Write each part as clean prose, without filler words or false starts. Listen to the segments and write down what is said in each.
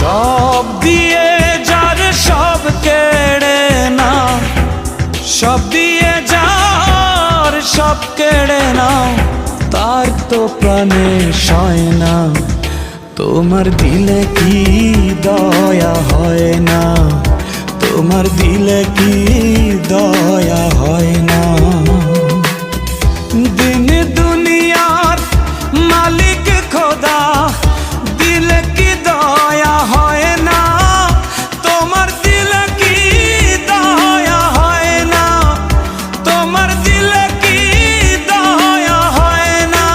সব দিয়ে যার সব কেড়ে নাও, সব দিয়ে যার সব কেড়ে নাও, তার তো প্রাণে সয় না। তোমার দিলে কি দয়া হয় না, তোমার দিলে কি দয়া হয় না। দিন দুনিয়ার মালিক খোদা, দিলে কি দয়া হয় না, তোমার দিলে কি দয়া হয় না, তোমার দিলে কি দয়া হয় না।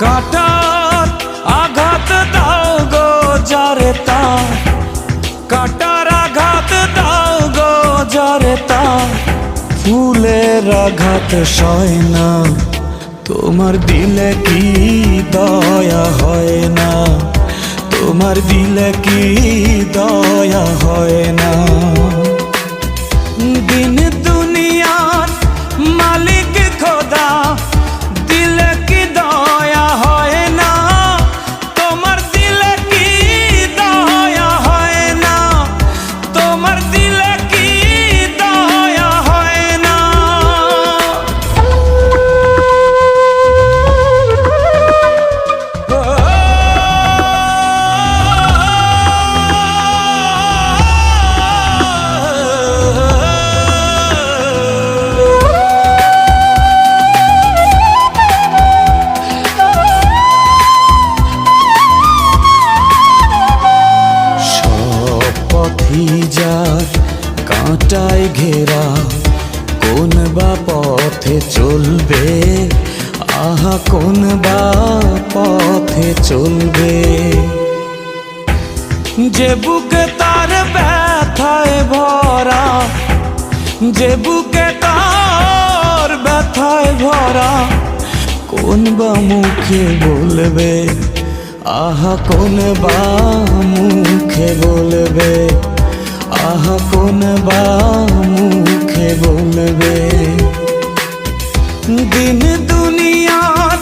কাটার আঘাত দাও গো যারে তার, কাটার আঘাত দাও গো যারে তার, ফুলের আঘাত সয় না, তোমার দিলে কি দয়া হয় না, তোমার দিলে কি দয়া হয় না। দিন দুনিয়ার মালিক খোদা, দিলে কি দয়া হয় না, তোমার দিলে কি দয়া হয় না, তোমার দিলে কি দয়া হয় না। যার কাঁটায় ঘেরা, কোন বা পথে চলবে, আহা কোন বা পথে চলবে। যে বুকে তার ব্যথায় ভরা, যে বুকে তার ব্যথায় ভরা, কোন বা মুখে বলবে, আহা কোন বা মুখে বলবে, আহা কোন বা মুখে বলবে। দিন দুনিয়ার